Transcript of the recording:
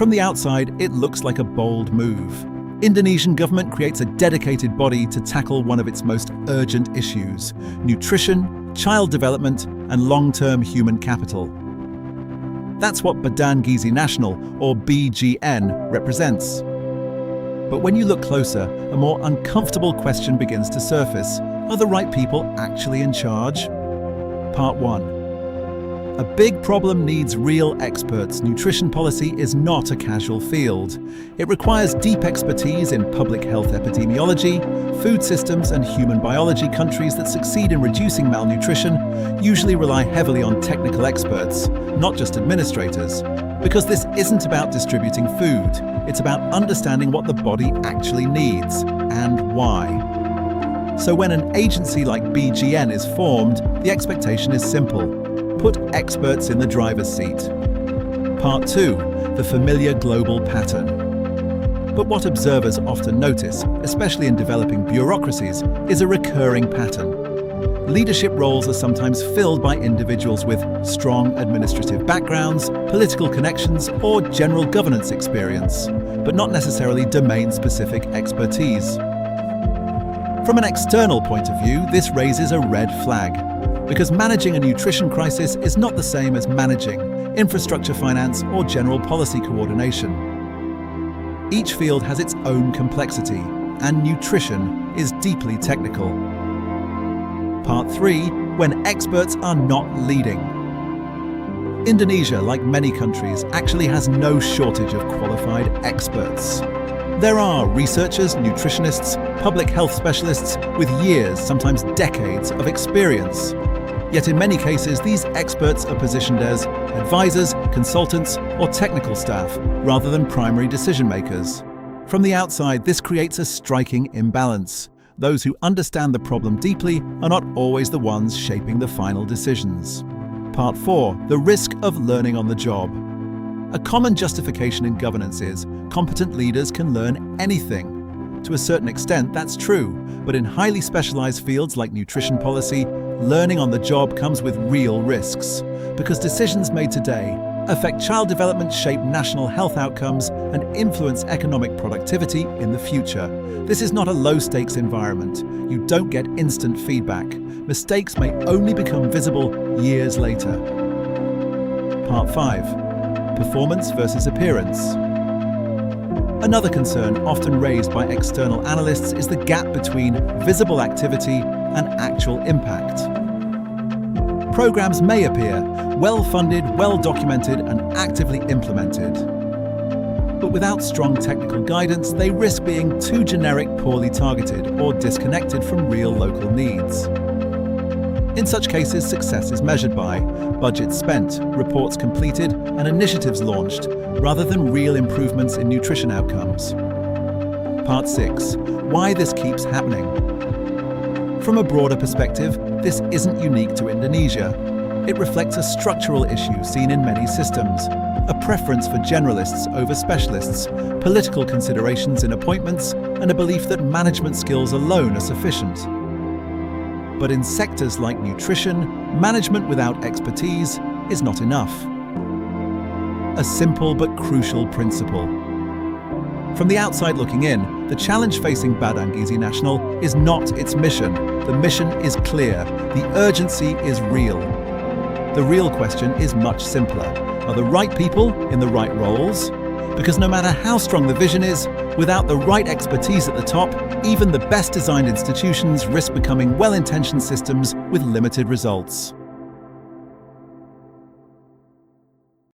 From the outside, it looks like a bold move. Indonesian government creates a dedicated body to tackle one of its most urgent issues: nutrition, child development, and long-term human capital. That's what Badan Gizi Nasional, or BGN, represents. But when you look closer, a more uncomfortable question begins to surface. Are the right people actually in charge? Part 1. A big problem needs real experts. Nutrition policy is not a casual field. It requires deep expertise in public health epidemiology, food systems, and human biology. Countries that succeed in reducing malnutrition usually rely heavily on technical experts, not just administrators. Because this isn't about distributing food, it's about understanding what the body actually needs and why. So when an agency like BGN is formed, the expectation is simple. Put experts in the driver's seat. Part 2. The familiar global pattern. But what observers often notice, especially in developing bureaucracies, is a recurring pattern. Leadership roles are sometimes filled by individuals with strong administrative backgrounds, political connections, or general governance experience, but not necessarily domain-specific expertise. From an external point of view, this raises a red flag, because managing a nutrition crisis is not the same as managing infrastructure finance or general policy coordination. Each field has its own complexity, and nutrition is deeply technical. Part 3. When experts are not leading. Indonesia, like many countries, actually has no shortage of qualified experts. There are researchers, nutritionists, public health specialists with years, sometimes decades, of experience. Yet in many cases, these experts are positioned as advisors, consultants, or technical staff, rather than primary decision makers. From the outside, this creates a striking imbalance. Those who understand the problem deeply are not always the ones shaping the final decisions. Part 4. The risk of learning on the job. A common justification in governance is competent leaders can learn anything. To a certain extent, that's true, but in highly specialized fields like nutrition policy, learning on the job comes with real risks, because decisions made today affect child development, shape national health outcomes, and influence economic productivity in the future. This is not a low-stakes environment. You don't get instant feedback. Mistakes may only become visible years later. Part 5. Performance versus appearance. Another concern often raised by external analysts is the gap between visible activity and actual impact. Programs may appear well-funded, well-documented, and actively implemented. But without strong technical guidance, they risk being too generic, poorly targeted, or disconnected from real local needs. In such cases, success is measured by budgets spent, reports completed, and initiatives launched, rather than real improvements in nutrition outcomes. Part 6. Why this keeps happening. From a broader perspective, this isn't unique to Indonesia. It reflects a structural issue seen in many systems, a preference for generalists over specialists, political considerations in appointments, and a belief that management skills alone are sufficient. But in sectors like nutrition, management without expertise is not enough. A simple but crucial principle. From the outside looking in, the challenge facing Badan Gizi Nasional is not its mission. The mission is clear. The urgency is real. The real question is much simpler. Are the right people in the right roles? Because no matter how strong the vision is, without the right expertise at the top, even the best designed institutions risk becoming well-intentioned systems with limited results.